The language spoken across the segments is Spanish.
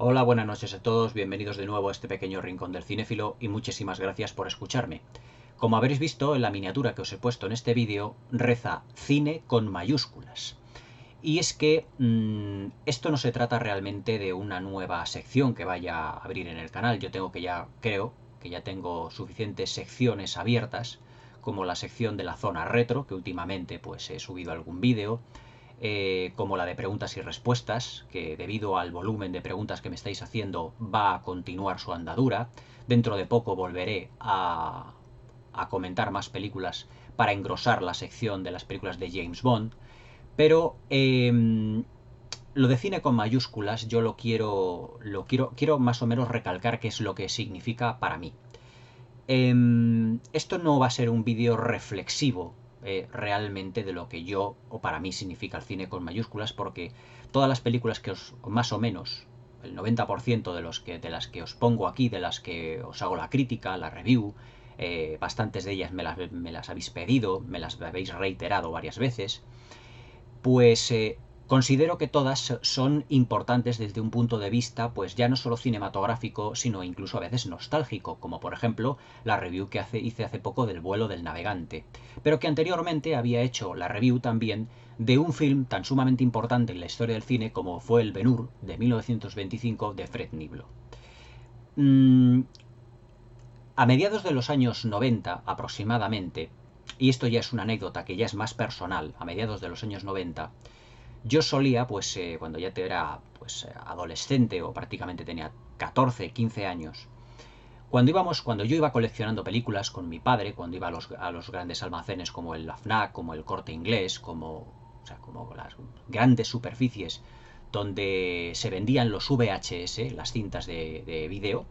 Hola, buenas noches a todos, bienvenidos de nuevo a este pequeño rincón del cinéfilo y muchísimas gracias por escucharme. Como habréis visto en la miniatura que os he puesto en este vídeo, reza cine con mayúsculas. Y es que esto no se trata realmente de una nueva sección que vaya a abrir en el canal. Yo creo que ya tengo suficientes secciones abiertas, como la sección de la zona retro, que últimamente pues he subido algún vídeo, como la de preguntas y respuestas, que debido al volumen de preguntas que me estáis haciendo va a continuar su andadura. Dentro de poco volveré a comentar más películas para engrosar la sección de las películas de James Bond. Pero lo de cine con mayúsculas yo quiero más o menos recalcar qué es lo que significa para mí. Esto no va a ser un vídeo reflexivo realmente de lo que yo o para mí significa el cine con mayúsculas, porque todas las películas que más o menos, el 90% de las que os pongo aquí, de las que os hago la crítica, la review, bastantes de ellas me las habéis pedido, me las habéis reiterado varias veces, pues considero que todas son importantes desde un punto de vista, pues ya no solo cinematográfico, sino incluso a veces nostálgico, como por ejemplo la review que hice hace poco del vuelo del navegante, pero que anteriormente había hecho la review también de un film tan sumamente importante en la historia del cine como fue el Ben-Hur de 1925 de Fred Niblo. Mm, a mediados de los años 90 aproximadamente, y esto ya es una anécdota que ya es más personal, a mediados de los años 90, yo solía, pues cuando ya era pues, adolescente o prácticamente tenía 14, 15 años, cuando yo iba coleccionando películas con mi padre, cuando iba a los grandes almacenes como el FNAC, como el Corte Inglés, como las grandes superficies donde se vendían los VHS, las cintas de vídeo,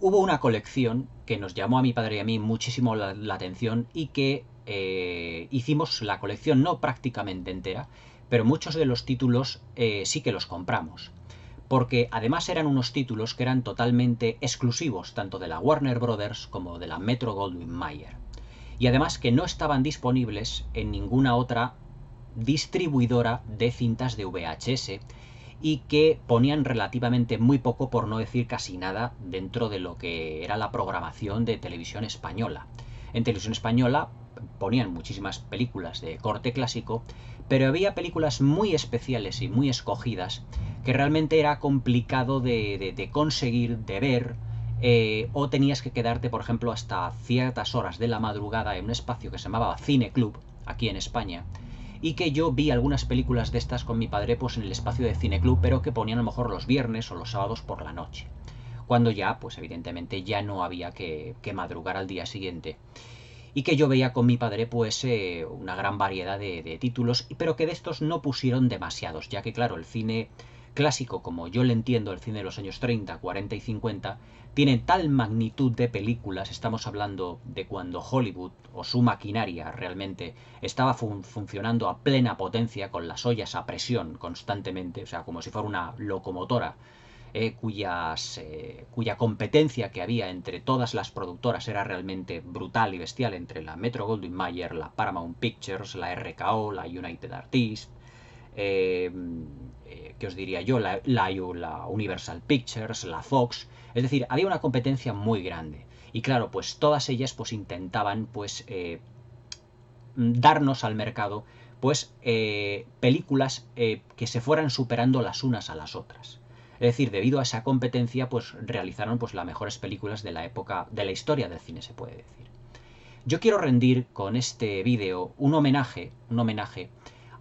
hubo una colección que nos llamó a mi padre y a mí muchísimo la atención y que hicimos la colección no prácticamente entera, pero muchos de los títulos sí que los compramos. Porque además eran unos títulos que eran totalmente exclusivos, tanto de la Warner Brothers como de la Metro Goldwyn Mayer. Y además que no estaban disponibles en ninguna otra distribuidora de cintas de VHS y que ponían relativamente muy poco, por no decir casi nada, dentro de lo que era la programación de televisión española. En televisión española ponían muchísimas películas de corte clásico, pero había películas muy especiales y muy escogidas que realmente era complicado de conseguir, de ver, o tenías que quedarte, por ejemplo, hasta ciertas horas de la madrugada en un espacio que se llamaba Cine Club, aquí en España, y que yo vi algunas películas de estas con mi padre pues en el espacio de cineclub, pero que ponían a lo mejor los viernes o los sábados por la noche, cuando ya, pues evidentemente ya no había que madrugar al día siguiente. Y que yo veía con mi padre pues una gran variedad de títulos, pero que de estos no pusieron demasiados, ya que claro, el cine clásico, como yo le entiendo, el cine de los años 30, 40 y 50, tiene tal magnitud de películas, estamos hablando de cuando Hollywood o su maquinaria realmente estaba funcionando a plena potencia con las ollas a presión constantemente, o sea, como si fuera una locomotora, cuya competencia que había entre todas las productoras era realmente brutal y bestial, entre la Metro Goldwyn Mayer, la Paramount Pictures, la RKO, la United Artists, eh, ¿qué os diría yo? La Universal Pictures, la Fox. Es decir, había una competencia muy grande. Y claro, pues todas ellas pues intentaban pues darnos al mercado pues películas que se fueran superando las unas a las otras. Es decir, debido a esa competencia, pues realizaron pues las mejores películas de la época, de la historia del cine, se puede decir. Yo quiero rendir con este vídeo un homenaje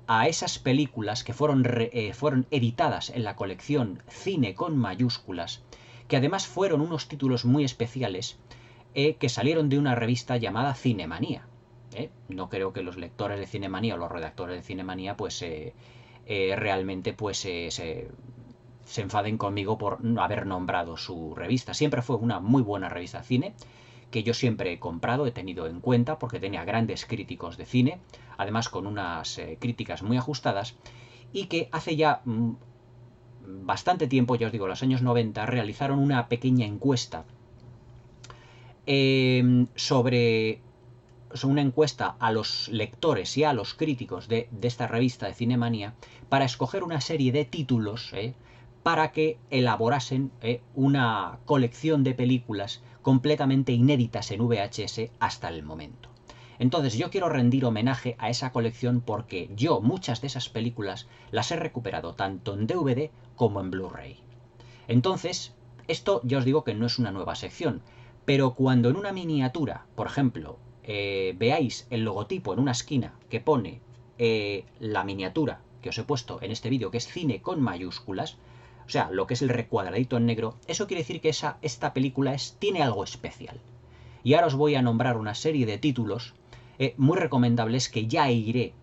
a esas películas que fueron editadas en la colección Cine con mayúsculas, que además fueron unos títulos muy especiales que salieron de una revista llamada Cinemanía. No creo que los lectores de Cinemanía o los redactores de Cinemanía pues realmente pues se enfaden conmigo por no haber nombrado su revista. Siempre fue una muy buena revista de cine que yo siempre he comprado, he tenido en cuenta porque tenía grandes críticos de cine, además con unas críticas muy ajustadas, y que hace ya bastante tiempo, ya os digo, los años 90, realizaron una pequeña encuesta sobre una encuesta a los lectores y a los críticos de esta revista de Cinemanía para escoger una serie de títulos para que elaborasen una colección de películas completamente inéditas en VHS hasta el momento. Entonces yo quiero rendir homenaje a esa colección porque yo muchas de esas películas las he recuperado tanto en DVD como en Blu-ray. Entonces, esto ya os digo que no es una nueva sección, pero cuando en una miniatura, por ejemplo, veáis el logotipo en una esquina que pone la miniatura que os he puesto en este vídeo, que es cine con mayúsculas, o sea, lo que es el recuadradito en negro, eso quiere decir que esta película tiene algo especial. Y ahora os voy a nombrar una serie de títulos muy recomendables que ya iré,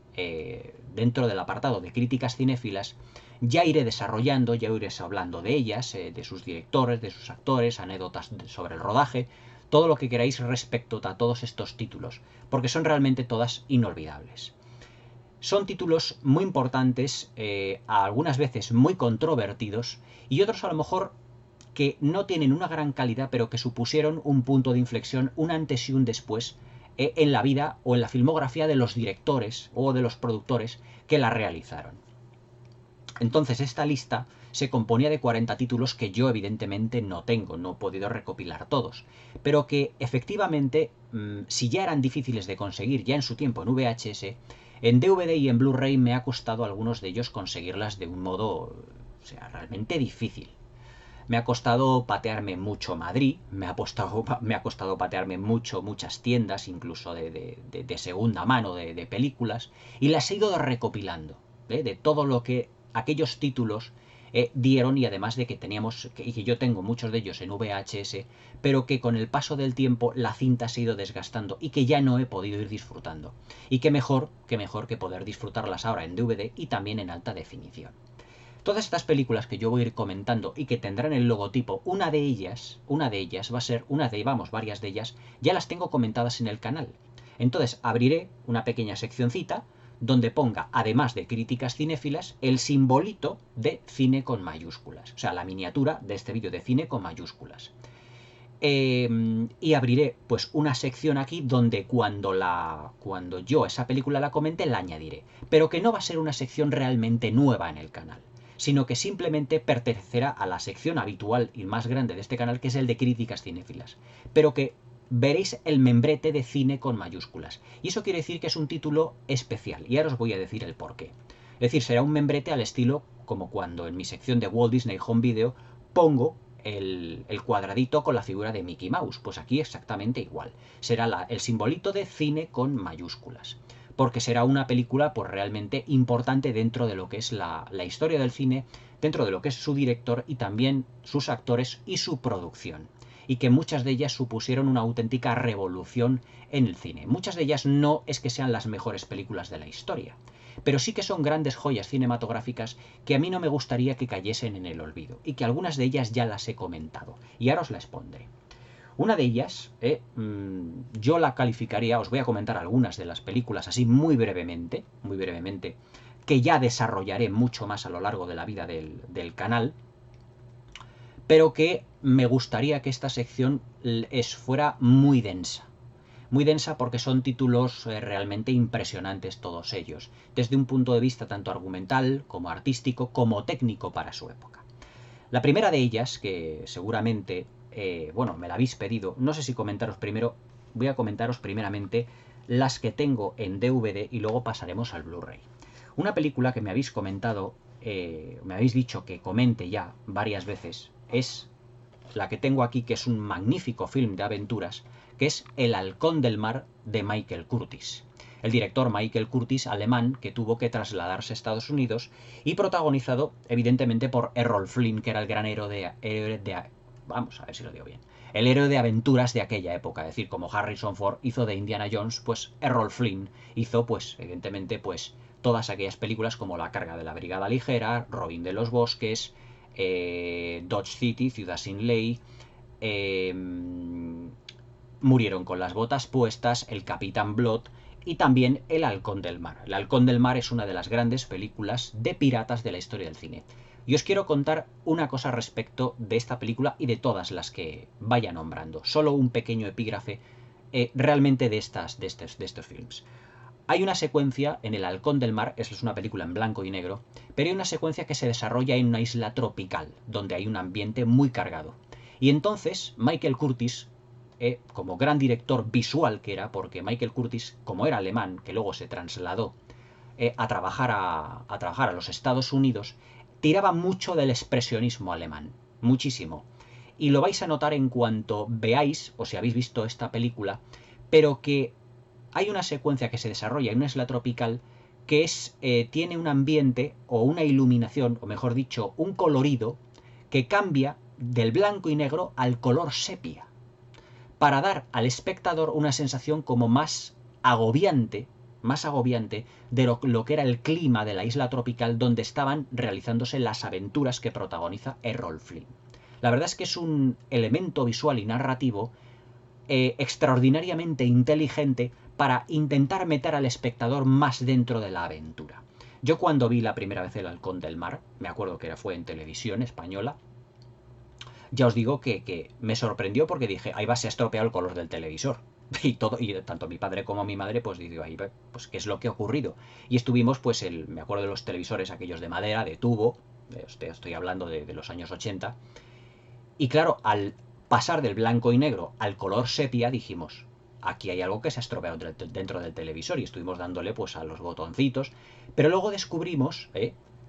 dentro del apartado de críticas cinéfilas, ya iré desarrollando, ya iré hablando de ellas, de sus directores, de sus actores, anécdotas sobre el rodaje, todo lo que queráis respecto a todos estos títulos, porque son realmente todas inolvidables. Son títulos muy importantes, algunas veces muy controvertidos, y otros a lo mejor que no tienen una gran calidad, pero que supusieron un punto de inflexión, un antes y un después, en la vida o en la filmografía de los directores o de los productores que la realizaron. Entonces esta lista se componía de 40 títulos que yo evidentemente no tengo, no he podido recopilar todos, pero que efectivamente, si ya eran difíciles de conseguir ya en su tiempo en VHS, en DVD y en Blu-ray me ha costado a algunos de ellos conseguirlas de un modo, o sea, realmente difícil. Me ha costado patearme mucho Madrid, me ha costado patearme muchas tiendas, incluso de segunda mano de películas, y las he ido recopilando, de todo lo que aquellos títulos dieron, y además de que teníamos, y que yo tengo muchos de ellos en VHS, pero que con el paso del tiempo la cinta se ha ido desgastando y que ya no he podido ir disfrutando. Y qué mejor que poder disfrutarlas ahora en DVD y también en alta definición. Todas estas películas que yo voy a ir comentando y que tendrán el logotipo, una de ellas va a ser, varias de ellas, ya las tengo comentadas en el canal. Entonces abriré una pequeña seccioncita donde ponga, además de críticas cinéfilas, el simbolito de cine con mayúsculas. O sea, la miniatura de este vídeo de cine con mayúsculas. Y abriré pues una sección aquí donde cuando yo esa película la comente la añadiré. Pero que no va a ser una sección realmente nueva en el canal, sino que simplemente pertenecerá a la sección habitual y más grande de este canal, que es el de críticas cinéfilas, pero que veréis el membrete de cine con mayúsculas. Y eso quiere decir que es un título especial, y ahora os voy a decir el porqué. Es decir, será un membrete al estilo como cuando en mi sección de Walt Disney Home Video pongo el cuadradito con la figura de Mickey Mouse, pues aquí exactamente igual. Será el simbolito de cine con mayúsculas, porque será una película pues realmente importante dentro de lo que es la historia del cine, dentro de lo que es su director y también sus actores y su producción, y que muchas de ellas supusieron una auténtica revolución en el cine. Muchas de ellas no es que sean las mejores películas de la historia, pero sí que son grandes joyas cinematográficas que a mí no me gustaría que cayesen en el olvido, y que algunas de ellas ya las he comentado, y ahora os las pondré. Una de ellas, yo la calificaría, os voy a comentar algunas de las películas así muy brevemente, que ya desarrollaré mucho más a lo largo de la vida del canal, pero que me gustaría que esta sección fuera muy densa porque son títulos realmente impresionantes todos ellos, desde un punto de vista tanto argumental como artístico como técnico para su época. La primera de ellas, que seguramente, me la habéis pedido, no sé si comentaros primero, voy a comentaros primeramente las que tengo en DVD y luego pasaremos al Blu-ray. Una película que me habéis comentado, me habéis dicho que comente ya varias veces, es la que tengo aquí, que es un magnífico film de aventuras, que es El halcón del mar de Michael Curtiz. El director Michael Curtiz, alemán, que tuvo que trasladarse a Estados Unidos, y protagonizado evidentemente por Errol Flynn, que era el gran héroe vamos a ver si lo digo bien, el héroe de aventuras de aquella época. Es decir, como Harrison Ford hizo de Indiana Jones, pues Errol Flynn hizo, pues evidentemente, pues todas aquellas películas como La carga de la brigada ligera, Robin de los bosques, Dodge City, Ciudad sin ley, Murieron con las botas puestas, El Capitán Blood y también El halcón del mar. El halcón del mar es una de las grandes películas de piratas de la historia del cine. Y os quiero contar una cosa respecto de esta película y de todas las que vaya nombrando. Solo un pequeño epígrafe realmente de estos films. Hay una secuencia en El halcón del mar, es una película en blanco y negro, pero hay una secuencia que se desarrolla en una isla tropical, donde hay un ambiente muy cargado. Y entonces Michael Curtiz, como gran director visual que era, porque Michael Curtiz, como era alemán, que luego se trasladó a trabajar a los Estados Unidos, tiraba mucho del expresionismo alemán, muchísimo. Y lo vais a notar en cuanto veáis, o si habéis visto esta película, pero que hay una secuencia que se desarrolla en una isla tropical que tiene un ambiente o una iluminación, o mejor dicho, un colorido que cambia del blanco y negro al color sepia, para dar al espectador una sensación como más agobiante de lo que era el clima de la isla tropical donde estaban realizándose las aventuras que protagoniza Errol Flynn. La verdad es que es un elemento visual y narrativo extraordinariamente inteligente para intentar meter al espectador más dentro de la aventura. Yo cuando vi la primera vez El Halcón del Mar, me acuerdo que fue en televisión española, ya os digo que me sorprendió porque dije, ahí va, se ha estropeado el color del televisor. Y tanto mi padre como mi madre, pues digo, ahí, pues qué es lo que ha ocurrido. Y estuvimos, pues, me acuerdo de los televisores aquellos de madera, de tubo, estoy hablando de los años 80. Y claro, al pasar del blanco y negro al color sepia, dijimos, aquí hay algo que se ha estropeado dentro del televisor, y estuvimos dándole pues a los botoncitos. Pero luego descubrimos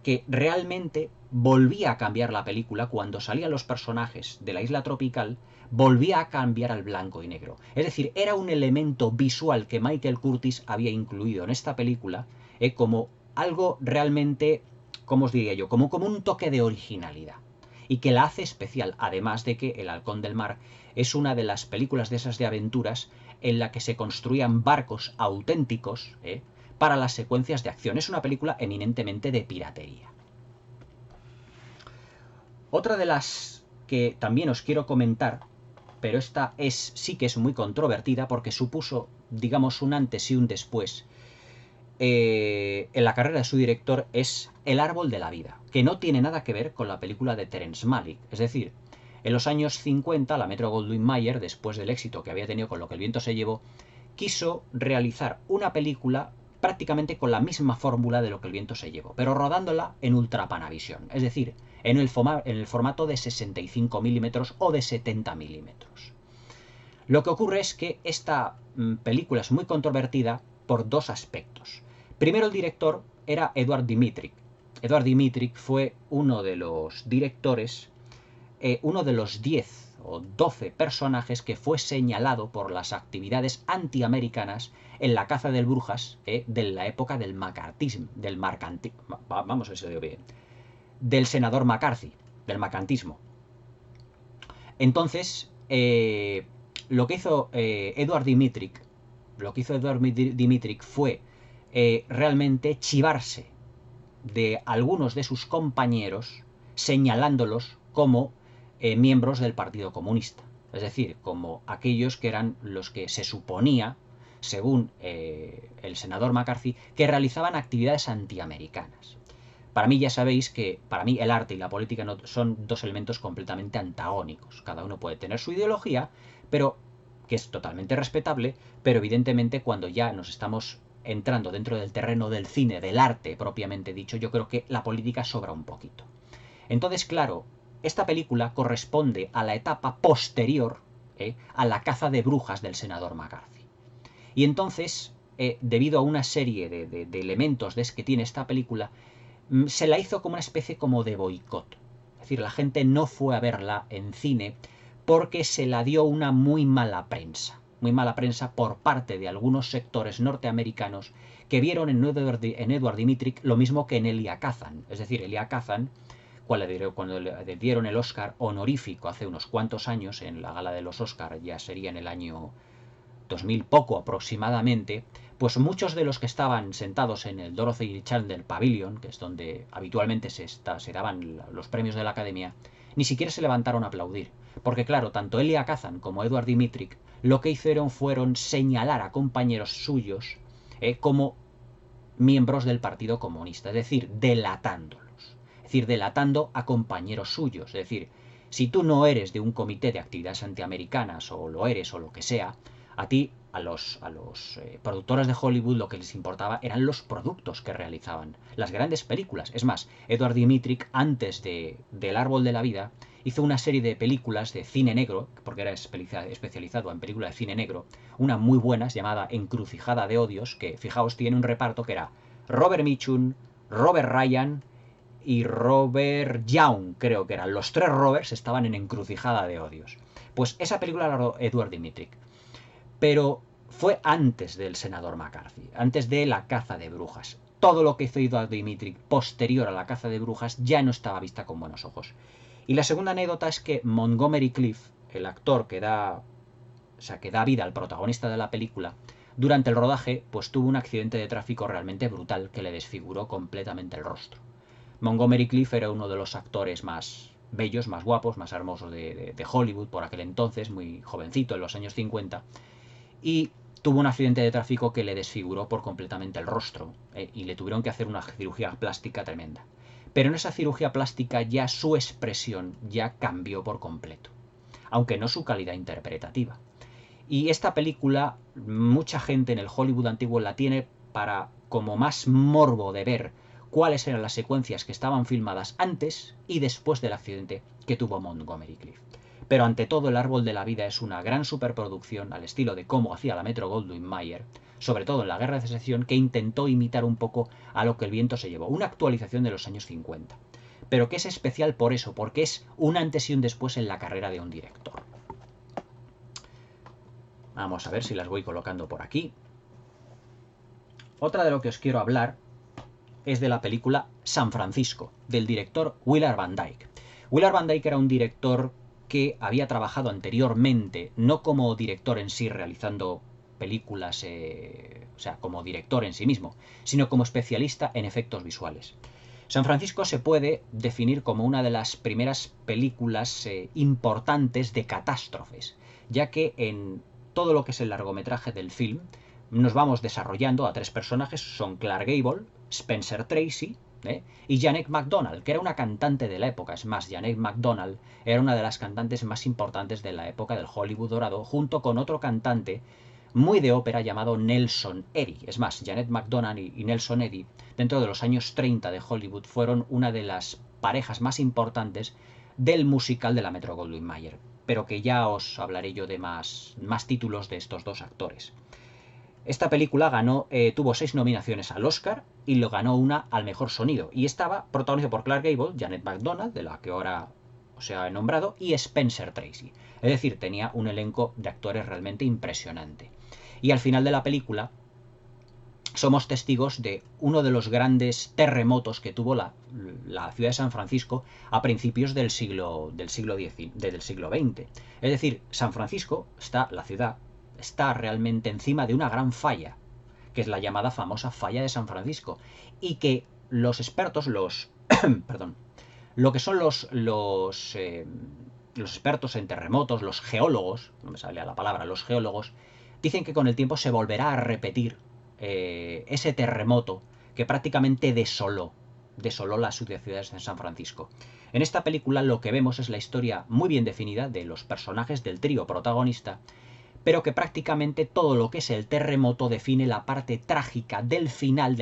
que realmente volvía a cambiar la película cuando salían los personajes de la isla tropical, volvía a cambiar al blanco y negro. Es decir, era un elemento visual que Michael Curtiz había incluido en esta película como algo realmente, ¿cómo os diría yo? Como un toque de originalidad, y que la hace especial, además de que El Halcón del Mar es una de las películas de esas de aventuras en la que se construían barcos auténticos para las secuencias de acción. Es una película eminentemente de piratería. Otra de las que también os quiero comentar, pero esta sí que es muy controvertida porque supuso, digamos, un antes y un después en la carrera de su director, es El árbol de la vida, que no tiene nada que ver con la película de Terence Malick. Es decir, en los años 50, la Metro-Goldwyn-Mayer, después del éxito que había tenido con Lo que el viento se llevó, quiso realizar una película prácticamente con la misma fórmula de Lo que el viento se llevó, pero rodándola en Ultra Panavision, es decir, en el formato de 65 milímetros o de 70 milímetros. Lo que ocurre es que esta película es muy controvertida por dos aspectos. Primero, el director era Edward Dmytryk. Edward Dmytryk fue uno de los directores, uno de los 10 o 12 personajes que fue señalado por las actividades antiamericanas en la caza de brujas de la época del macartismo, vamos a ver si lo digo bien, del senador McCarthy, del macartismo. Entonces, lo que hizo Edward Dmytryk fue realmente chivarse de algunos de sus compañeros, señalándolos como miembros del Partido Comunista. Es decir, como aquellos que eran los que se suponía, según el senador McCarthy, que realizaban actividades antiamericanas. Para mí ya sabéis que para mí el arte y la política son dos elementos completamente antagónicos. Cada uno puede tener su ideología, pero que es totalmente respetable, pero evidentemente cuando ya nos estamos entrando dentro del terreno del cine, del arte propiamente dicho, yo creo que la política sobra un poquito. Entonces, claro, esta película corresponde a la etapa posterior a la caza de brujas del senador McCarthy. Y entonces, debido a una serie de elementos que tiene esta película, se la hizo como una especie como de boicot. Es decir, la gente no fue a verla en cine porque se la dio una muy mala prensa por parte de algunos sectores norteamericanos que vieron en Edward Dmytryk lo mismo que en Elia Kazan. Es decir, Elia Kazan, cuando le dieron el Oscar honorífico hace unos cuantos años, en la gala de los Oscar, ya sería en el año 2000 poco aproximadamente, pues muchos de los que estaban sentados en el Dorothy Chandler Pavilion, que es donde habitualmente se daban los premios de la Academia, ni siquiera se levantaron a aplaudir. Porque claro, tanto Elia Kazan como Edward Dmytryk lo que hicieron fueron señalar a compañeros suyos como miembros del Partido Comunista, es decir, delatándolos. Es decir, delatando a compañeros suyos. Es decir, si tú no eres de un comité de actividades antiamericanas, o lo eres, o lo que sea, a ti a los productores de Hollywood lo que les importaba eran los productos que realizaban, las grandes películas. Es más, Edward Dmytryk, antes del Árbol de la Vida, hizo una serie de películas de cine negro, porque era especializado en películas de cine negro, una muy buena, llamada Encrucijada de Odios, que, fijaos, tiene un reparto que era Robert Mitchum, Robert Ryan y Robert Young, creo que eran. Los tres Roberts estaban en Encrucijada de Odios. Pues esa película la rodó Edward Dmytryk. Pero fue antes del senador McCarthy, antes de La caza de brujas. Todo lo que hizo Edward Dmytryk posterior a La caza de brujas ya no estaba vista con buenos ojos. Y la segunda anécdota es que Montgomery Clift, el actor que da vida al protagonista de la película, durante el rodaje pues tuvo un accidente de tráfico realmente brutal que le desfiguró completamente el rostro. Montgomery Clift era uno de los actores más bellos, más guapos, más hermosos de Hollywood por aquel entonces, muy jovencito, en los años 50, y tuvo un accidente de tráfico que le desfiguró por completamente el rostro, y le tuvieron que hacer una cirugía plástica tremenda. Pero en esa cirugía plástica ya su expresión ya cambió por completo, aunque no su calidad interpretativa. Y esta película, mucha gente en el Hollywood antiguo la tiene para como más morbo de ver cuáles eran las secuencias que estaban filmadas antes y después del accidente que tuvo Montgomery Clift. Pero ante todo, El Árbol de la Vida es una gran superproducción al estilo de cómo hacía la Metro-Goldwyn-Mayer, sobre todo en la Guerra de Secesión, que intentó imitar un poco a lo que el viento se llevó, una actualización de los años 50. Pero que es especial por eso, porque es un antes y un después en la carrera de un director. Vamos a ver si las voy colocando por aquí. Otra de lo que os quiero hablar es de la película San Francisco, del director Willard Van Dyke. Willard Van Dyke era un director que había trabajado anteriormente, no como director en sí realizando películas, o sea, como director en sí mismo, sino como especialista en efectos visuales. San Francisco se puede definir como una de las primeras películas importantes de catástrofes, ya que en todo lo que es el largometraje del film nos vamos desarrollando a tres personajes, son Clark Gable, Spencer Tracy, y Jeanette MacDonald, que era una cantante de la época. Es más, Jeanette MacDonald era una de las cantantes más importantes de la época del Hollywood dorado, junto con otro cantante muy de ópera llamado Nelson Eddy. Es más, Jeanette MacDonald y Nelson Eddy, dentro de los años 30 de Hollywood, fueron una de las parejas más importantes del musical de la Metro-Goldwyn-Mayer, pero que ya os hablaré yo de más títulos de estos dos actores. Esta película tuvo 6 nominaciones al Oscar y lo ganó una al mejor sonido. Y estaba protagonizada por Clark Gable, Jeanette MacDonald, de la que ahora os he nombrado, y Spencer Tracy. Es decir, tenía un elenco de actores realmente impresionante. Y al final de la película somos testigos de uno de los grandes terremotos que tuvo la ciudad de San Francisco a principios del siglo XX. Es decir, San Francisco, la ciudad, está realmente encima de una gran falla, que es la llamada famosa falla de San Francisco, y que los expertos, perdón, lo que son los expertos en terremotos, los geólogos, no me salía la palabra, los geólogos, dicen que con el tiempo se volverá a repetir ese terremoto que prácticamente desoló las ciudades de San Francisco. En esta película lo que vemos es la historia muy bien definida de los personajes del trío protagonista, pero que prácticamente todo lo que es el terremoto define la parte trágica del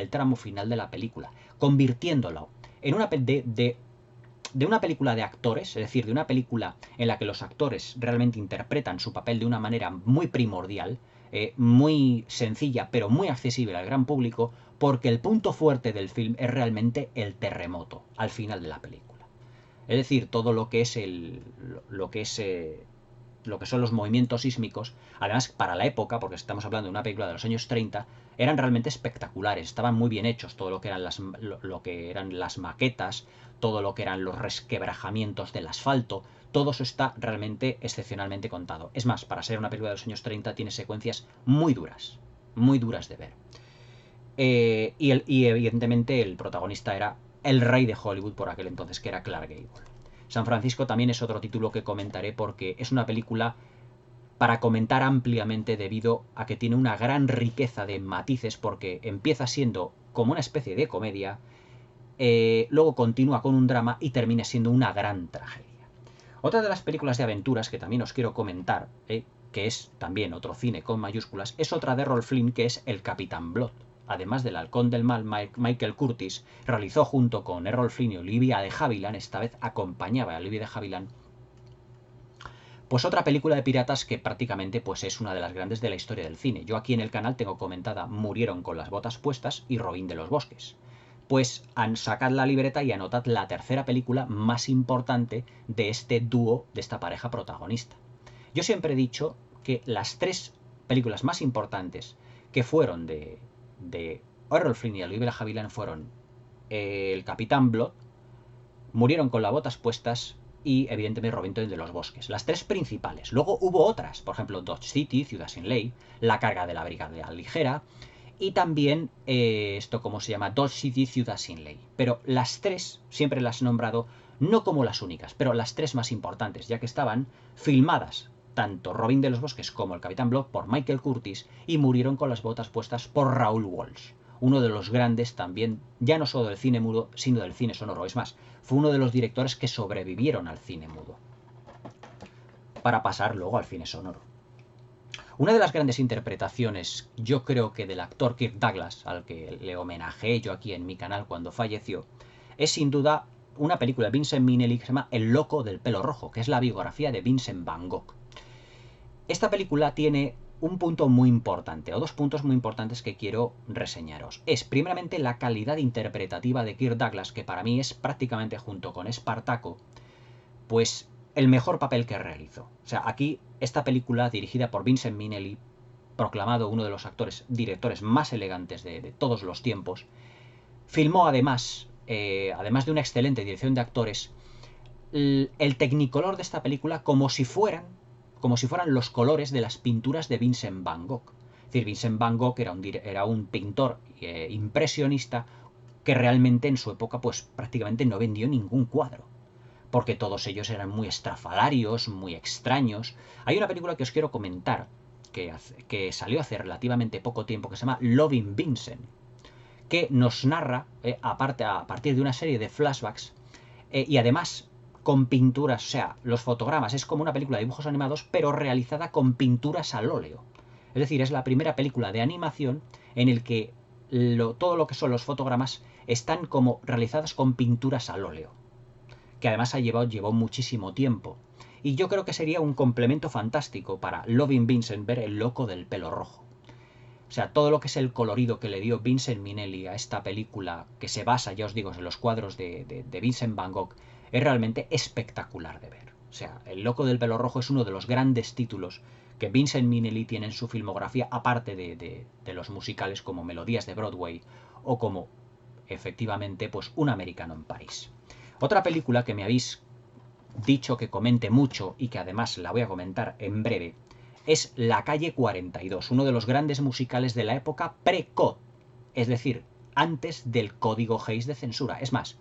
tramo final de la película, convirtiéndolo en de una película de actores, es decir, de una película en la que los actores realmente interpretan su papel de una manera muy primordial, muy sencilla, pero muy accesible al gran público, porque el punto fuerte del film es realmente el terremoto al final de la película. Es decir, todo lo que es lo que son los movimientos sísmicos, además para la época, porque estamos hablando de una película de los años 30, eran realmente espectaculares, estaban muy bien hechos, todo lo que eran las maquetas, todo lo que eran los resquebrajamientos del asfalto, todo eso está realmente excepcionalmente contado. Es más, para ser una película de los años 30 tiene secuencias muy duras de ver. Y evidentemente el protagonista era el rey de Hollywood por aquel entonces, que era Clark Gable. San Francisco también es otro título que comentaré porque es una película para comentar ampliamente debido a que tiene una gran riqueza de matices, porque empieza siendo como una especie de comedia, luego continúa con un drama y termina siendo una gran tragedia. Otra de las películas de aventuras que también os quiero comentar, que es también otro cine con mayúsculas, es otra de Errol Flynn, que es El Capitán Blood. Además del Halcón del Mal, Michael Curtis realizó junto con Errol Flynn y Olivia de Havilland, esta vez acompañaba a Olivia de Havilland, pues otra película de piratas que prácticamente pues es una de las grandes de la historia del cine. Yo aquí en el canal tengo comentada Murieron con las botas puestas y Robin de los Bosques. Pues sacad la libreta y anotad la tercera película más importante de este dúo, de esta pareja protagonista. Yo siempre he dicho que las tres películas más importantes que fueron de Errol Flynn y Olivia de Havilland fueron El Capitán Blood, Murieron con las botas puestas y evidentemente Robin de los Bosques. Las tres principales. Luego hubo otras, por ejemplo Dodge City, Ciudad sin Ley, La carga de la brigada ligera y también ¿cómo se llama? Dodge City, Ciudad sin Ley. Pero las tres siempre las he nombrado no como las únicas, pero las tres más importantes, ya que estaban filmadas tanto Robin de los Bosques como El Capitán Blood por Michael Curtis y Murieron con las botas puestas por Raoul Walsh, uno de los grandes también, ya no solo del cine mudo, sino del cine sonoro. Es más, fue uno de los directores que sobrevivieron al cine mudo, para pasar luego al cine sonoro. Una de las grandes interpretaciones, yo creo que del actor Kirk Douglas, al que le homenajeé yo aquí en mi canal cuando falleció, es sin duda una película de Vincent Minnelli que se llama El loco del pelo rojo, que es la biografía de Vincent Van Gogh. Esta película tiene un punto muy importante, o dos puntos muy importantes que quiero reseñaros. Es, primeramente, la calidad interpretativa de Kirk Douglas, que para mí es prácticamente, junto con Espartaco, pues el mejor papel que realizó. O sea, aquí, esta película, dirigida por Vincent Minnelli, proclamado uno de los directores más elegantes de todos los tiempos, filmó además de una excelente dirección de actores, el Technicolor de esta película como si fueran los colores de las pinturas de Vincent Van Gogh. Es decir, Vincent Van Gogh era un pintor impresionista que realmente en su época pues prácticamente no vendió ningún cuadro, porque todos ellos eran muy estrafalarios, muy extraños. Hay una película que os quiero comentar que salió hace relativamente poco tiempo, que se llama Loving Vincent, que nos narra, a partir de una serie de flashbacks, y además con pinturas, o sea, los fotogramas, es como una película de dibujos animados, pero realizada con pinturas al óleo. Es decir, es la primera película de animación en el que todo lo que son los fotogramas están como realizadas con pinturas al óleo, que además llevó muchísimo tiempo. Y yo creo que sería un complemento fantástico para Loving Vincent ver El loco del pelo rojo. O sea, todo lo que es el colorido que le dio Vincent Minnelli a esta película, que se basa, ya os digo, en los cuadros de Vincent Van Gogh, es realmente espectacular de ver. O sea, El loco del pelo rojo es uno de los grandes títulos que Vincent Minnelli tiene en su filmografía, aparte de los musicales como Melodías de Broadway o como, efectivamente, pues Un americano en París. Otra película que me habéis dicho que comente mucho y que además la voy a comentar en breve es La calle 42, uno de los grandes musicales de la época pre-COD, es decir, antes del código Hays de censura. Es más,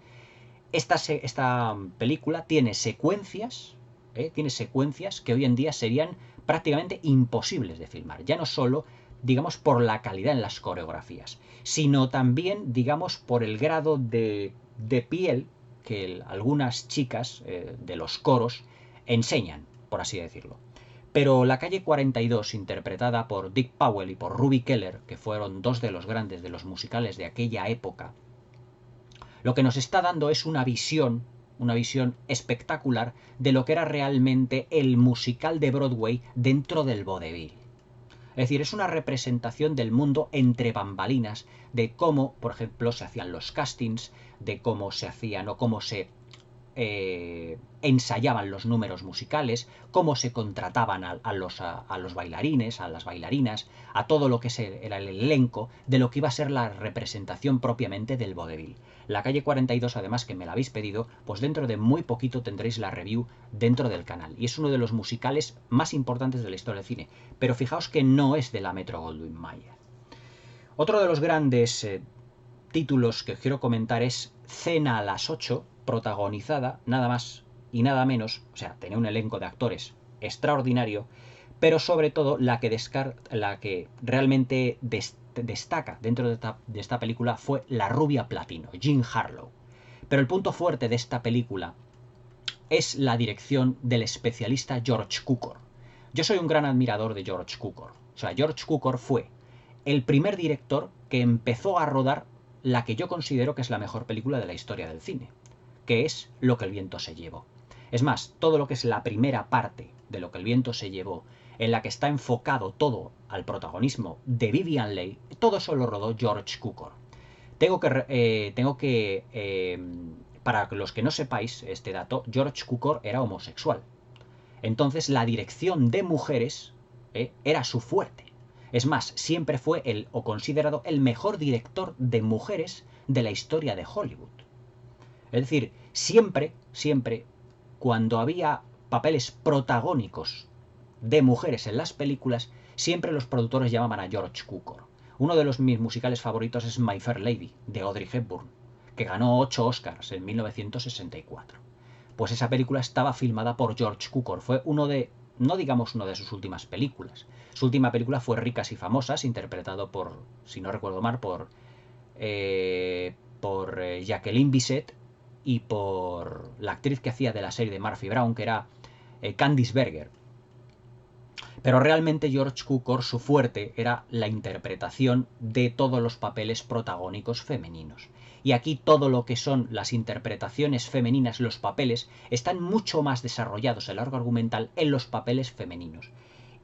esta película tiene secuencias que hoy en día serían prácticamente imposibles de filmar. Ya no solo, digamos, por la calidad en las coreografías, sino también, digamos, por el grado de piel que algunas chicas de los coros enseñan, por así decirlo. Pero La calle 42, interpretada por Dick Powell y por Ruby Keller, que fueron dos de los grandes de los musicales de aquella época, lo que nos está dando es una visión espectacular de lo que era realmente el musical de Broadway dentro del vodevil. Es decir, es una representación del mundo entre bambalinas, de cómo, por ejemplo, se hacían los castings, de cómo se hacían o cómo se ensayaban los números musicales, cómo se contrataban a los bailarines, a las bailarinas, a todo lo que era el elenco de lo que iba a ser la representación propiamente del vodevil. La calle 42, además, que me la habéis pedido, pues dentro de muy poquito tendréis la review dentro del canal. Y es uno de los musicales más importantes de la historia del cine. Pero fijaos que no es de la Metro-Goldwyn-Mayer. Otro de los grandes títulos que os quiero comentar es Cena a las 8, protagonizada nada más y nada menos, o sea, tenía un elenco de actores extraordinario, pero sobre todo la que realmente destaca dentro de esta película fue la rubia platino, Jean Harlow. Pero el punto fuerte de esta película es la dirección del especialista George Cukor. Yo soy un gran admirador de George Cukor. O sea, George Cukor fue el primer director que empezó a rodar la que yo considero que es la mejor película de la historia del cine, que es Lo que el viento se llevó. Es más, todo lo que es la primera parte de Lo que el viento se llevó, en la que está enfocado todo al protagonismo de Vivien Leigh, todo eso lo rodó George Cukor. Para los que no sepáis este dato, George Cukor era homosexual. Entonces la dirección de mujeres era su fuerte. Es más, siempre fue considerado el mejor director de mujeres de la historia de Hollywood. Es decir, siempre, cuando había papeles protagónicos de mujeres en las películas, siempre los productores llamaban a George Cukor. Uno de mis musicales favoritos es My Fair Lady, de Audrey Hepburn, que ganó 8 Oscars en 1964. Pues esa película estaba filmada por George Cukor. Fue no digamos una de sus últimas películas. Su última película fue Ricas y Famosas, interpretado por, si no recuerdo mal, por Jacqueline Bisset y por la actriz que hacía de la serie de Murphy Brown, que era Candice Berger. Pero realmente George Cukor, su fuerte era la interpretación de todos los papeles protagónicos femeninos. Y aquí todo lo que son las interpretaciones femeninas, los papeles, están mucho más desarrollados el arco argumental en los papeles femeninos.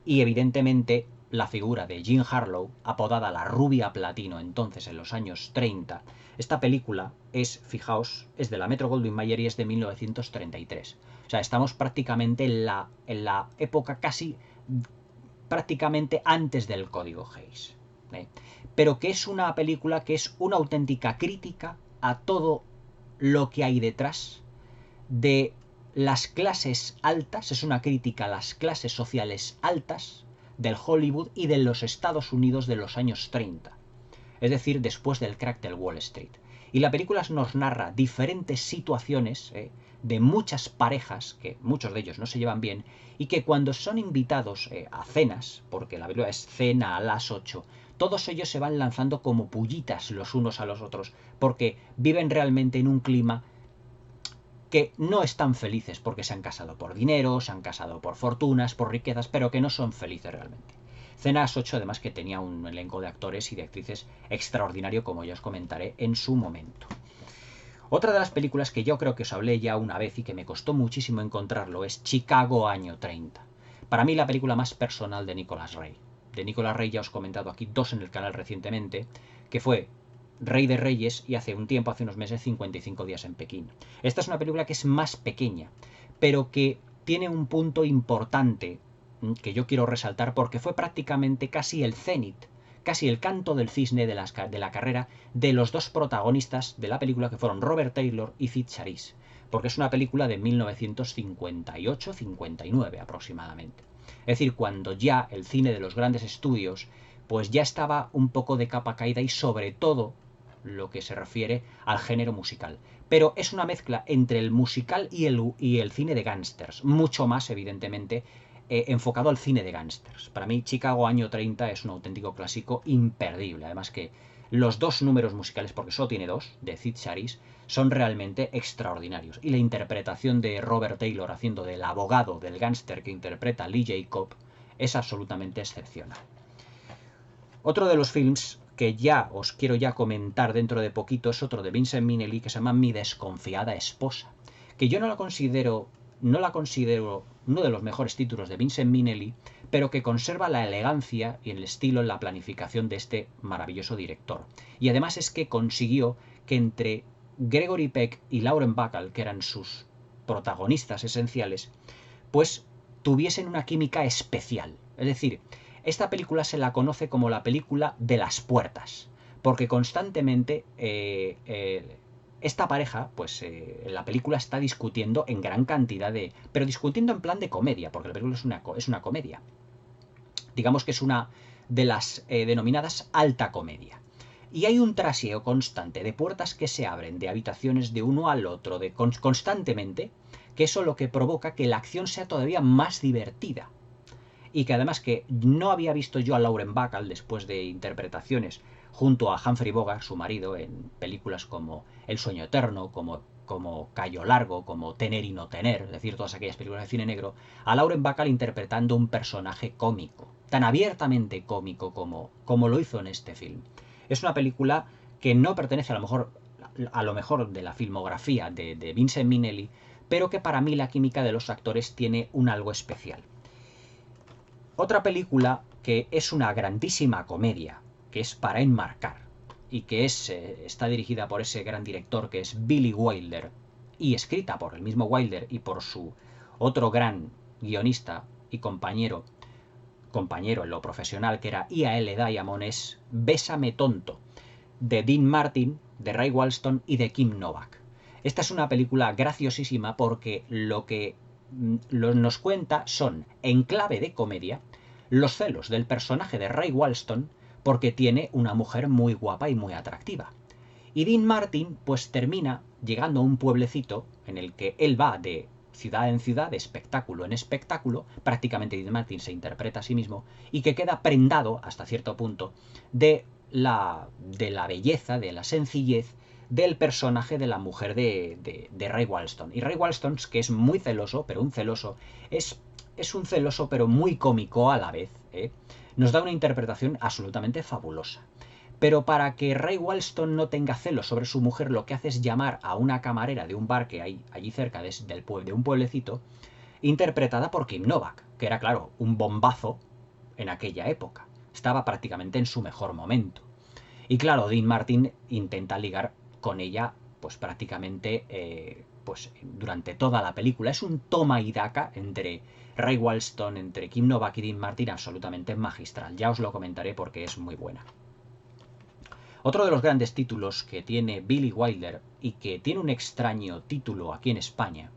Y evidentemente la figura de Jean Harlow, apodada la Rubia Platino entonces en los años 30, esta película es, fijaos, es de la Metro-Goldwyn-Mayer y es de 1933. O sea, estamos prácticamente en la época prácticamente antes del Código Hays. Pero que es una película que es una auténtica crítica a todo lo que hay detrás de las clases altas, es una crítica a las clases sociales altas del Hollywood y de los Estados Unidos de los años 30, es decir, después del crack del Wall Street. Y la película nos narra diferentes situaciones de muchas parejas, que muchos de ellos no se llevan bien, y que cuando son invitados a cenas, porque la película es cena a las 8, todos ellos se van lanzando como pullitas los unos a los otros, porque viven realmente en un clima que no están felices porque se han casado por dinero, se han casado por fortunas, por riquezas, pero que no son felices realmente. Cena a las 8, además, que tenía un elenco de actores y de actrices extraordinario, como ya os comentaré en su momento. Otra de las películas que yo creo que os hablé ya una vez y que me costó muchísimo encontrarlo es Chicago año 30. Para mí la película más personal de Nicolas Ray. De Nicolas Ray ya os he comentado aquí 2 en el canal recientemente, que fue Rey de Reyes y hace unos meses 55 días en Pekín. Esta es una película que es más pequeña, pero que tiene un punto importante que yo quiero resaltar porque fue prácticamente casi el cenit, casi el canto del cisne de la carrera de los dos protagonistas de la película, que fueron Robert Taylor y Cyd Charisse, porque es una película de 1958-59 aproximadamente. Es decir, cuando ya el cine de los grandes estudios pues ya estaba un poco de capa caída y sobre todo lo que se refiere al género musical. Pero es una mezcla entre el musical y el cine de gángsters, mucho más evidentemente enfocado al cine de gángsters. Para mí Chicago año 30 es un auténtico clásico imperdible, además que los 2 números musicales, porque solo tiene 2, de Cyd Charisse, son realmente extraordinarios. Y la interpretación de Robert Taylor haciendo del abogado del gángster que interpreta Lee Jacob es absolutamente excepcional. Otro de los films que ya os quiero comentar dentro de poquito es otro de Vincent Minnelli que se llama Mi desconfiada esposa, que yo no la considero uno de los mejores títulos de Vincent Minnelli, pero que conserva la elegancia y el estilo en la planificación de este maravilloso director. Y además es que consiguió que entre Gregory Peck y Lauren Bacall, que eran sus protagonistas esenciales, pues tuviesen una química especial. Es decir, esta película se la conoce como la película de las puertas, porque constantemente esta pareja, pues en la película está discutiendo en gran cantidad pero discutiendo en plan de comedia, porque la película es una comedia. Digamos que es una de las denominadas alta comedia. Y hay un trasiego constante de puertas que se abren, de habitaciones de uno al otro, constantemente, que eso lo que provoca que la acción sea todavía más divertida. Y que además que no había visto yo a Lauren Bacall después de interpretaciones junto a Humphrey Bogart, su marido, en películas como El sueño eterno, como como Cayo Largo, como Tener y no tener, es decir, todas aquellas películas de cine negro, a Lauren Bacall interpretando un personaje cómico, tan abiertamente cómico como lo hizo en este film. Es una película que no pertenece a lo mejor de la filmografía de Vincent Minnelli, pero que para mí la química de los actores tiene un algo especial. Otra película que es una grandísima comedia, que es para enmarcar, y que está dirigida por ese gran director que es Billy Wilder, y escrita por el mismo Wilder y por su otro gran guionista y compañero en lo profesional, que era I.A.L. Diamond, es Bésame tonto, de Dean Martin, de Ray Walston y de Kim Novak. Esta es una película graciosísima porque lo que nos cuenta son, en clave de comedia, los celos del personaje de Ray Walston porque tiene una mujer muy guapa y muy atractiva. Y Dean Martin pues termina llegando a un pueblecito en el que él va de ciudad en ciudad, de espectáculo en espectáculo, prácticamente Dean Martin se interpreta a sí mismo, y que queda prendado hasta cierto punto de la belleza, de la sencillez del personaje de la mujer de Ray Walston. Y Ray Walston, que es muy celoso, pero un celoso, es un celoso pero muy cómico a la vez, nos da una interpretación absolutamente fabulosa. Pero para que Ray Walston no tenga celos sobre su mujer, lo que hace es llamar a una camarera de un bar que hay allí cerca de un pueblecito, interpretada por Kim Novak, que era, claro, un bombazo en aquella época. Estaba prácticamente en su mejor momento. Y claro, Dean Martin intenta ligar con ella pues prácticamente pues durante toda la película. Es un toma y daca entre Ray Walston, entre Kim Novak y Dean Martin absolutamente magistral. Ya os lo comentaré porque es muy buena. Otro de los grandes títulos que tiene Billy Wilder y que tiene un extraño título aquí en España.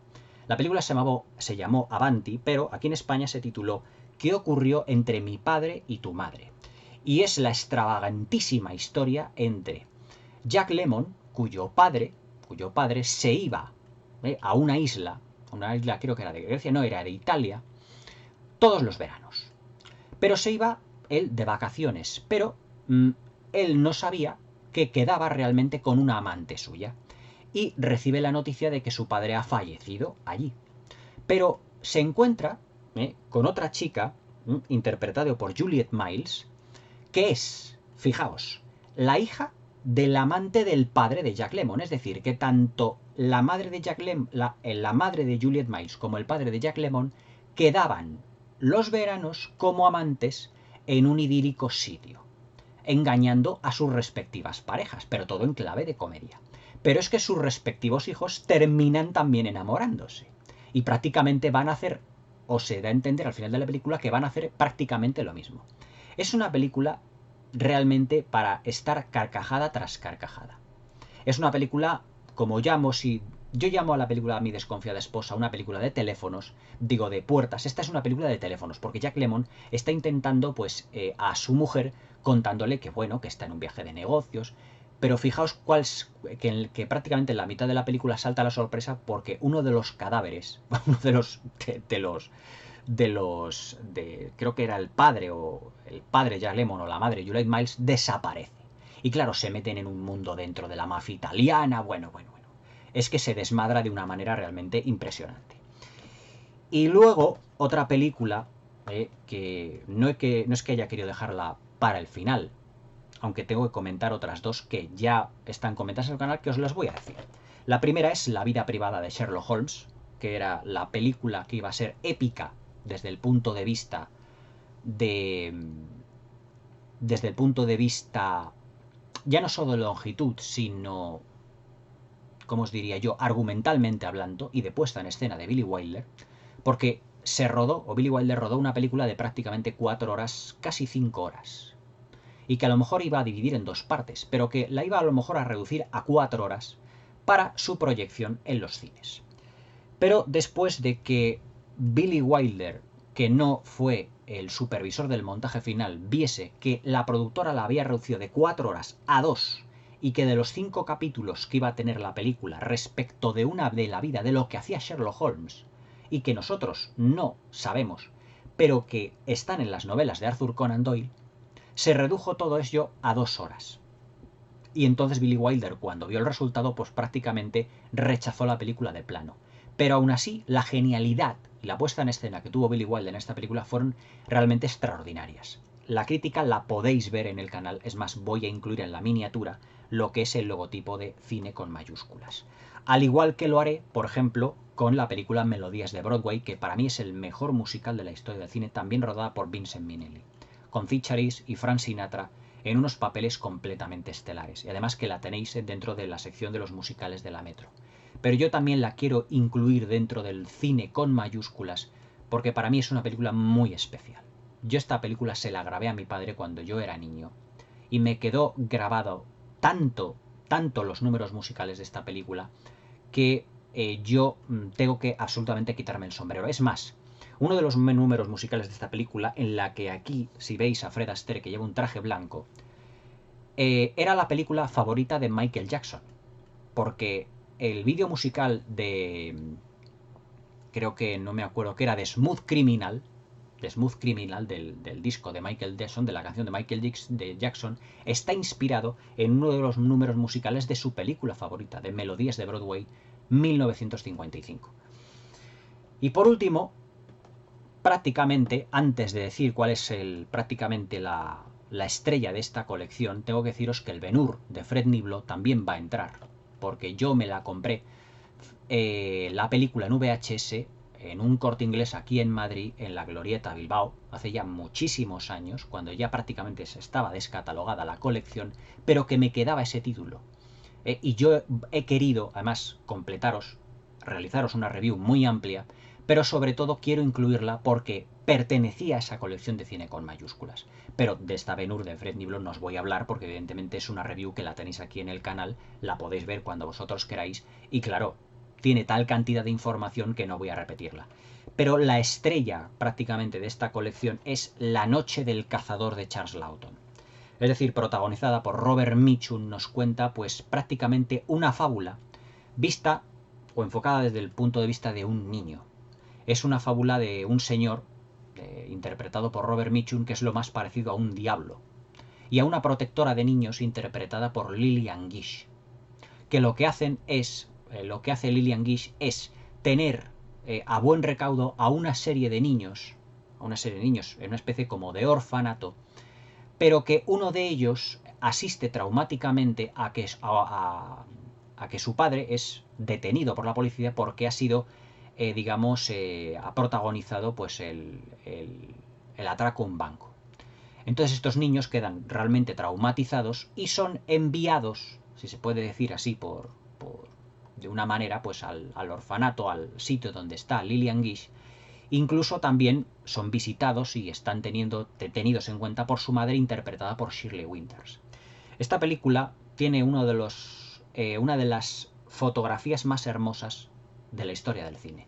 La película se llamó Avanti, pero aquí en España se tituló ¿Qué ocurrió entre mi padre y tu madre? Y es la extravagantísima historia entre Jack Lemmon, cuyo padre se iba a una isla creo que era de Grecia, no, era de Italia, todos los veranos. Pero se iba él de vacaciones, pero él no sabía que quedaba realmente con una amante suya. Y recibe la noticia de que su padre ha fallecido allí. Pero se encuentra con otra chica, interpretada por Juliette Miles, que es, fijaos, la hija del amante del padre de Jack Lemmon. Es decir, que tanto la madre de la madre de Juliette Miles como el padre de Jack Lemmon quedaban los veranos como amantes en un idílico sitio, engañando a sus respectivas parejas, pero todo en clave de comedia. Pero es que sus respectivos hijos terminan también enamorándose y prácticamente van a hacer, o se da a entender al final de la película, que van a hacer prácticamente lo mismo. Es una película realmente para estar carcajada tras carcajada. Es una película, si yo llamo a la película Mi desconfiada esposa una película de teléfonos, digo de puertas, esta es una película de teléfonos, porque Jack Lemmon está intentando a su mujer contándole que bueno, que está en un viaje de negocios, pero fijaos que prácticamente en la mitad de la película salta la sorpresa porque uno de los cadáveres, uno creo que era el padre Jack Lemmon o la madre Juliette Miles, desaparece. Y claro, se meten en un mundo dentro de la mafia italiana, bueno. Es que se desmadra de una manera realmente impresionante. Y luego, otra película que no es que haya querido dejarla para el final, aunque tengo que comentar otras dos que ya están comentadas en el canal, que os las voy a decir. La primera es La vida privada de Sherlock Holmes, que era la película que iba a ser épica desde el punto de vista ya no solo de longitud, sino, como os diría yo, argumentalmente hablando y de puesta en escena de Billy Wilder, porque Billy Wilder rodó una película de prácticamente 4 horas, casi 5 horas, y que a lo mejor iba a dividir en 2 partes, pero que la iba a lo mejor a reducir a 4 horas para su proyección en los cines. Pero después de que Billy Wilder, que no fue el supervisor del montaje final, viese que la productora la había reducido de 4 horas a 2 y que de los 5 capítulos que iba a tener la película respecto de la vida de lo que hacía Sherlock Holmes y que nosotros no sabemos, pero que están en las novelas de Arthur Conan Doyle, se redujo todo ello a 2 horas. Y entonces Billy Wilder, cuando vio el resultado, pues prácticamente rechazó la película de plano. Pero aún así, la genialidad y la puesta en escena que tuvo Billy Wilder en esta película fueron realmente extraordinarias. La crítica la podéis ver en el canal, es más, voy a incluir en la miniatura lo que es el logotipo de Cine con mayúsculas. Al igual que lo haré, por ejemplo, con la película Melodías de Broadway, que para mí es el mejor musical de la historia del cine, también rodada por Vincent Minnelli, con Steve Charisse y Frank Sinatra en unos papeles completamente estelares. Y además que la tenéis dentro de la sección de los musicales de la Metro. Pero yo también la quiero incluir dentro del cine con mayúsculas, porque para mí es una película muy especial. Yo esta película se la grabé a mi padre cuando yo era niño, y me quedó grabado tanto los números musicales de esta película, que yo tengo que absolutamente quitarme el sombrero. Es más, uno de los números musicales de esta película, en la que aquí, si veis a Fred Astaire que lleva un traje blanco, era la película favorita de Michael Jackson, porque el vídeo musical de, creo que no me acuerdo que era, de Smooth Criminal, del disco de Michael Jackson, de la canción de Michael Jackson, está inspirado en uno de los números musicales de su película favorita, de Melodías de Broadway, 1955. Y por último, prácticamente, antes de decir cuál es prácticamente la estrella de esta colección, tengo que deciros que el Ben-Hur de Fred Niblo también va a entrar, porque yo me la compré, la película en VHS, en un Corte Inglés aquí en Madrid, en la Glorieta Bilbao, hace ya muchísimos años, cuando ya prácticamente se estaba descatalogada la colección, pero que me quedaba ese título. Y yo he querido, además, realizaros una review muy amplia, pero sobre todo quiero incluirla porque pertenecía a esa colección de cine con mayúsculas. Pero de esta Ben-Hur de Fred Niblo no os voy a hablar porque evidentemente es una review que la tenéis aquí en el canal, la podéis ver cuando vosotros queráis, y claro, tiene tal cantidad de información que no voy a repetirla. Pero la estrella prácticamente de esta colección es La noche del cazador de Charles Laughton. Es decir, protagonizada por Robert Mitchum, nos cuenta pues prácticamente una fábula vista o enfocada desde el punto de vista de un niño. Es una fábula de un señor interpretado por Robert Mitchum, que es lo más parecido a un diablo, y a una protectora de niños interpretada por Lillian Gish, que lo que hace Lillian Gish es tener a buen recaudo a una serie de niños en una especie como de orfanato, pero que uno de ellos asiste traumáticamente a que su padre es detenido por la policía porque ha sido, ha protagonizado pues el atraco a un banco. Entonces estos niños quedan realmente traumatizados y son enviados, si se puede decir así, de una manera, pues al orfanato, al sitio donde está Lillian Gish. Incluso también son visitados y están tenidos en cuenta por su madre, interpretada por Shirley Winters. Esta película tiene una de las fotografías más hermosas de la historia del cine.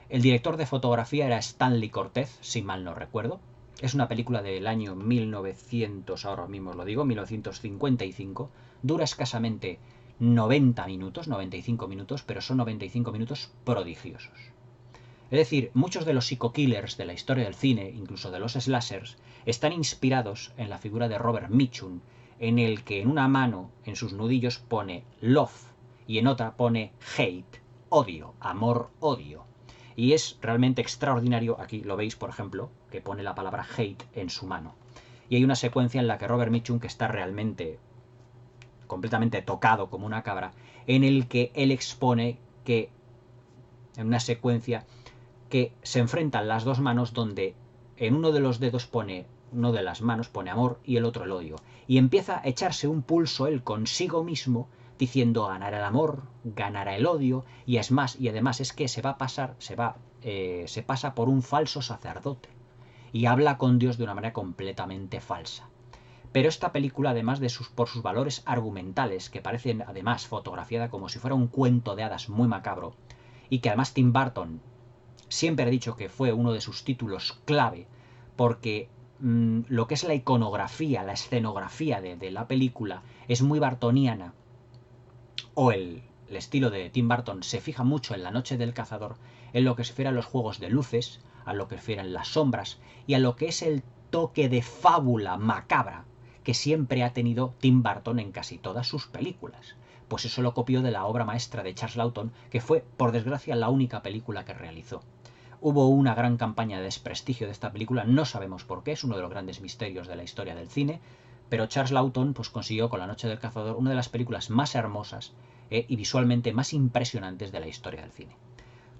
El director de fotografía era Stanley Cortez, si mal no recuerdo. Es una película del año ahora mismo os lo digo, 1955. Dura escasamente 90 minutos, 95 minutos, pero son 95 minutos prodigiosos. Es decir, muchos de los psycho-killers de la historia del cine, incluso de los slashers, están inspirados en la figura de Robert Mitchum, en el que en una mano, en sus nudillos, pone love y en otra pone hate, odio, amor, odio. Y es realmente extraordinario, aquí lo veis, por ejemplo, que pone la palabra hate en su mano. Y hay una secuencia en la que Robert Mitchum, que está realmente completamente tocado como una cabra, en el que él expone que, en una secuencia, que se enfrentan las dos manos donde en uno de los dedos uno de las manos pone amor y el otro el odio. Y empieza a echarse un pulso él consigo mismo diciendo ganará el amor, ganará el odio, y es más, y además es que se pasa por un falso sacerdote y habla con Dios de una manera completamente falsa. Pero esta película, además por sus valores argumentales, que parecen además fotografiada como si fuera un cuento de hadas muy macabro, y que además Tim Burton siempre he dicho que fue uno de sus títulos clave, porque lo que es la iconografía, la escenografía de la película es muy bartoniana, o el estilo de Tim Burton se fija mucho en La noche del cazador, en lo que se refiere a los juegos de luces, a lo que se refiere a las sombras, y a lo que es el toque de fábula macabra que siempre ha tenido Tim Burton en casi todas sus películas. Pues eso lo copió de la obra maestra de Charles Lawton, que fue, por desgracia, la única película que realizó. Hubo una gran campaña de desprestigio de esta película, no sabemos por qué, es uno de los grandes misterios de la historia del cine, pero Charles Lawton pues, consiguió con La noche del cazador una de las películas más hermosas y visualmente más impresionantes de la historia del cine.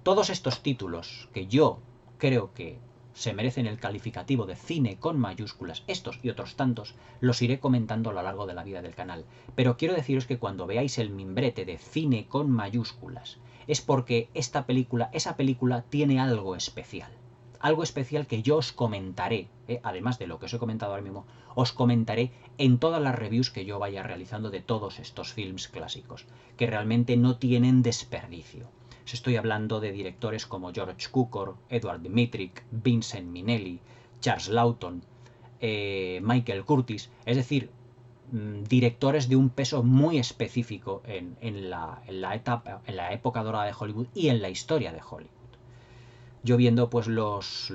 Todos estos títulos que yo creo que se merecen el calificativo de cine con mayúsculas, estos y otros tantos, los iré comentando a lo largo de la vida del canal. Pero quiero deciros que cuando veáis el mimbrete de cine con mayúsculas, es porque esa película tiene algo especial. Algo especial que yo os comentaré, además de lo que os he comentado ahora mismo, os comentaré en todas las reviews que yo vaya realizando de todos estos films clásicos, que realmente no tienen desperdicio. Os estoy hablando de directores como George Cukor, Edward Dmytryk, Vincent Minnelli, Charles Lawton, Michael Curtiz, es decir, directores de un peso muy específico en la época dorada de Hollywood y en la historia de Hollywood. Yo viendo pues los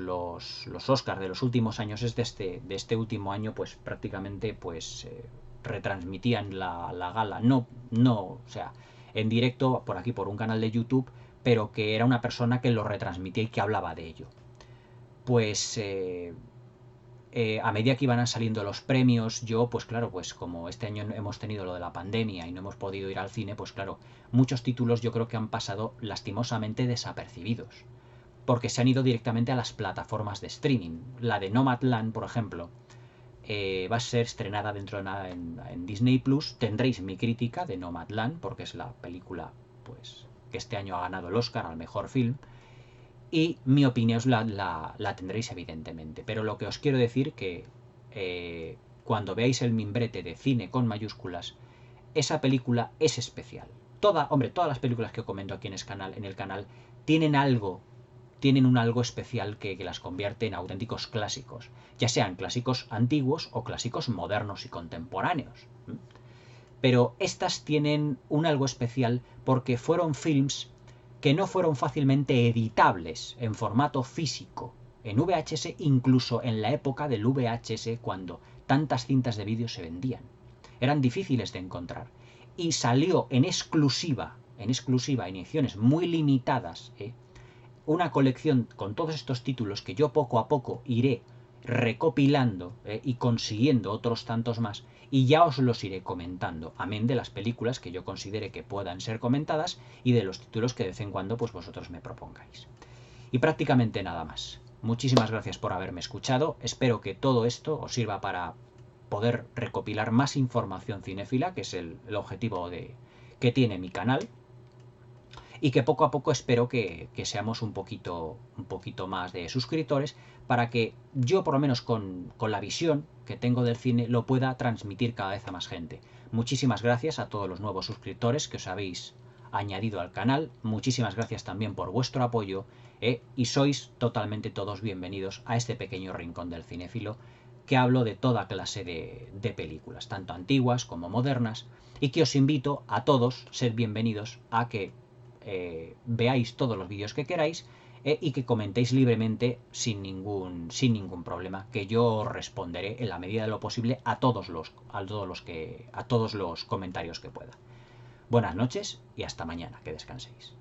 Oscars de los últimos años, de este último año, pues prácticamente pues retransmitían la gala, o sea, en directo por aquí, por un canal de YouTube, pero que era una persona que lo retransmitía y que hablaba de ello. Pues a medida que iban saliendo los premios, yo, pues claro, pues como este año hemos tenido lo de la pandemia y no hemos podido ir al cine, pues claro, muchos títulos yo creo que han pasado lastimosamente desapercibidos, porque se han ido directamente a las plataformas de streaming. La de Nomadland, por ejemplo, va a ser estrenada dentro de nada en Disney Plus. Tendréis mi crítica de Nomadland, porque es la película pues que este año ha ganado el Oscar al mejor film. Y mi opinión la tendréis evidentemente. Pero lo que os quiero decir que cuando veáis el mimbrete de cine con mayúsculas, esa película es especial. Todas las películas que comento aquí en el canal tienen un algo especial que las convierte en auténticos clásicos, ya sean clásicos antiguos o clásicos modernos y contemporáneos. Pero estas tienen un algo especial porque fueron films que no fueron fácilmente editables en formato físico, en VHS, incluso en la época del VHS, cuando tantas cintas de vídeo se vendían. Eran difíciles de encontrar. Y salió en exclusiva, en ediciones muy limitadas, una colección con todos estos títulos que yo poco a poco iré recopilando y consiguiendo otros tantos más, y ya os los iré comentando, amén de las películas que yo considere que puedan ser comentadas y de los títulos que de vez en cuando pues vosotros me propongáis. Y prácticamente nada más. Muchísimas gracias por haberme escuchado. Espero que todo esto os sirva para poder recopilar más información cinéfila, que es el objetivo que tiene mi canal. Y que poco a poco espero que seamos un poquito más de suscriptores, para que yo, por lo menos con la visión que tengo del cine, lo pueda transmitir cada vez a más gente. Muchísimas gracias a todos los nuevos suscriptores que os habéis añadido al canal. Muchísimas gracias también por vuestro apoyo, y sois totalmente todos bienvenidos a este pequeño rincón del cinéfilo, que hablo de toda clase de películas, tanto antiguas como modernas, y que os invito a todos, ser bienvenidos a que veáis todos los vídeos que queráis y que comentéis libremente sin ningún problema, que yo responderé en la medida de lo posible a todos los comentarios que pueda. Buenas noches y hasta mañana, que descanséis.